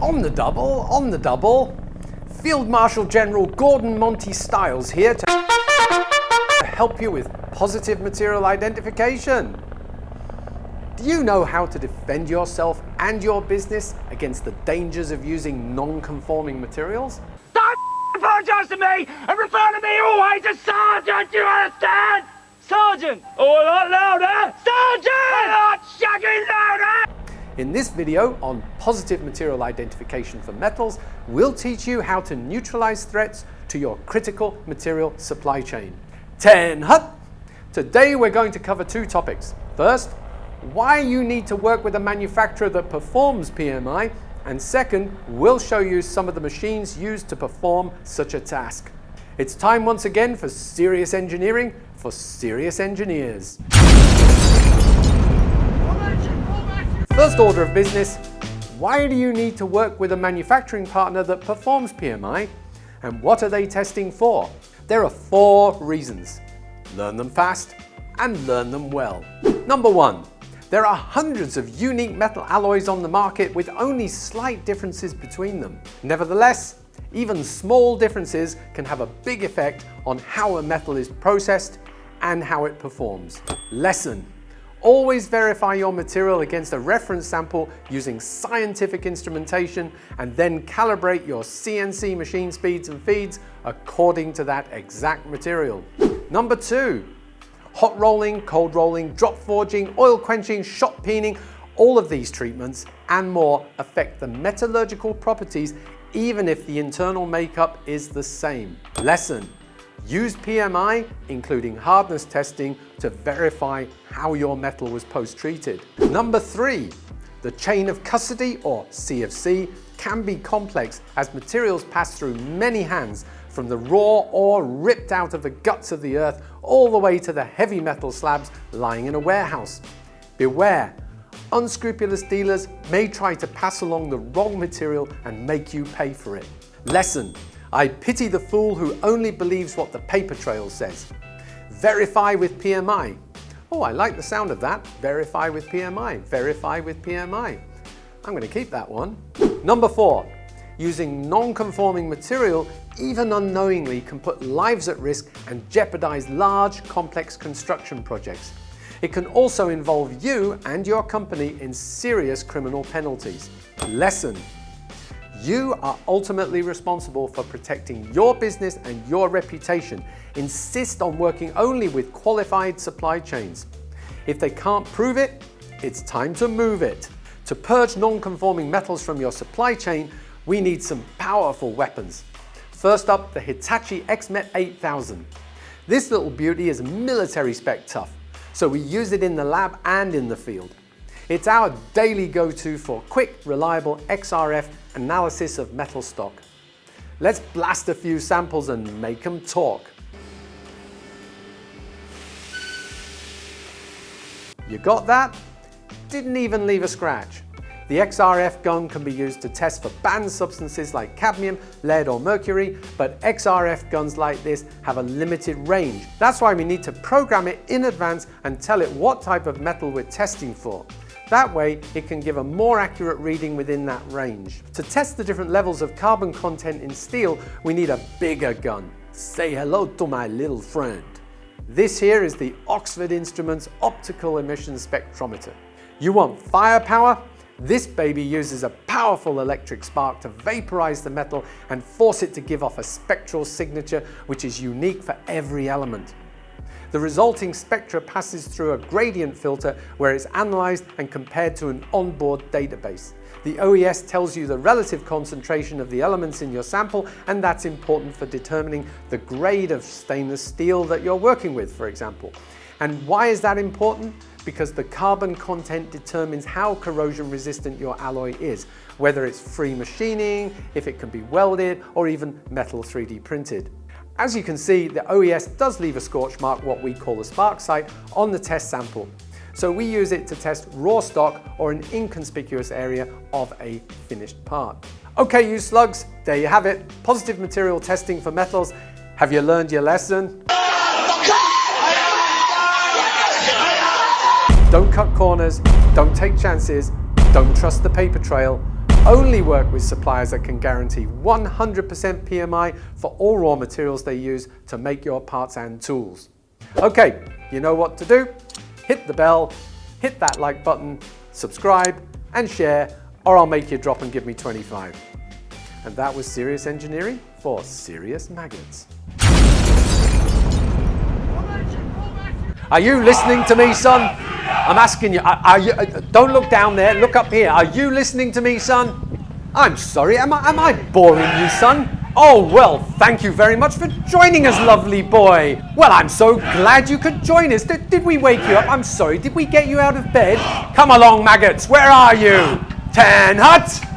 On the double, Field Marshal General Gordon Monty Stiles here to help you with positive material identification. Do you know how to defend yourself and your business against the dangers of using non-conforming materials? Don't apologise to me and refer to me always as Sergeant, you understand? Sergeant! Oh, a lot louder! Sergeant! A lot shagging louder! In this video on positive material identification for metals, we'll teach you how to neutralize threats to your critical material supply chain. 10 hut! Today we're going to cover two topics. First, why you need to work with a manufacturer that performs PMI, and second, we'll show you some of the machines used to perform such a task. It's time once again for serious engineering for serious engineers. First order of business, why do you need to work with a manufacturing partner that performs PMI, and what are they testing for? There are 4 reasons. Learn them fast and learn them well. Number 1. There are hundreds of unique metal alloys on the market with only slight differences between them. Nevertheless, even small differences can have a big effect on how a metal is processed and how it performs. Lesson: always verify your material against a reference sample using scientific instrumentation and then calibrate your CNC machine speeds and feeds according to that exact material. Number 2. Hot rolling, cold rolling, drop forging, oil quenching, shot peening, all of these treatments and more affect the metallurgical properties even if the internal makeup is the same. Lesson: use PMI, including hardness testing, to verify how your metal was post-treated. Number 3. The chain of custody, or CFC, can be complex as materials pass through many hands, from the raw ore ripped out of the guts of the earth all the way to the heavy metal slabs lying in a warehouse. Beware, unscrupulous dealers may try to pass along the wrong material and make you pay for it. Lesson: I pity the fool who only believes what the paper trail says. Verify with PMI. Oh, I like the sound of that. Verify with PMI. Verify with PMI. I'm going to keep that one. Number 4. Using non-conforming material, even unknowingly, can put lives at risk and jeopardize large, complex construction projects. It can also involve you and your company in serious criminal penalties. Lesson: you are ultimately responsible for protecting your business and your reputation. Insist on working only with qualified supply chains. If they can't prove it, it's time to move it. To purge non-conforming metals from your supply chain, we need some powerful weapons. First up, the Hitachi XRF 8000. This little beauty is military spec tough, so we use it in the lab and in the field. It's our daily go-to for quick, reliable XRF analysis of metal stock. Let's blast a few samples and make them talk. You got that? Didn't even leave a scratch. The XRF gun can be used to test for banned substances like cadmium, lead or mercury, but XRF guns like this have a limited range. That's why we need to program it in advance and tell it what type of metal we're testing for. That way, it can give a more accurate reading within that range. To test the different levels of carbon content in steel, we need a bigger gun. Say hello to my little friend. This here is the Oxford Instruments Optical Emission Spectrometer. You want firepower? This baby uses a powerful electric spark to vaporize the metal and force it to give off a spectral signature which is unique for every element. The resulting spectra passes through a gradient filter where it's analyzed and compared to an onboard database. The OES tells you the relative concentration of the elements in your sample, and that's important for determining the grade of stainless steel that you're working with, for example. And why is that important? Because the carbon content determines how corrosion resistant your alloy is, whether it's free machining, if it can be welded, or even metal 3D printed. As you can see, the OES does leave a scorch mark, what we call a spark site, on the test sample. So we use it to test raw stock or an inconspicuous area of a finished part. Okay, you slugs, there you have it. Positive material testing for metals. Have you learned your lesson? Don't cut corners, don't take chances, don't trust the paper trail, only work with suppliers that can guarantee 100% PMI for all raw materials they use to make your parts and tools. Okay, you know what to do. Hit the bell, hit that like button, subscribe and share, or I'll make you drop and give me 25. And that was Serious Engineering for Serious Maggots. Are you listening to me, son? I'm asking you, don't look down there, look up here. Are you listening to me, son? I'm sorry, am I boring you, son? Oh, well, thank you very much for joining us, lovely boy. Well, I'm so glad you could join us. Did we wake you up? I'm sorry, did we get you out of bed? Come along, maggots, where are you? 10 Hut!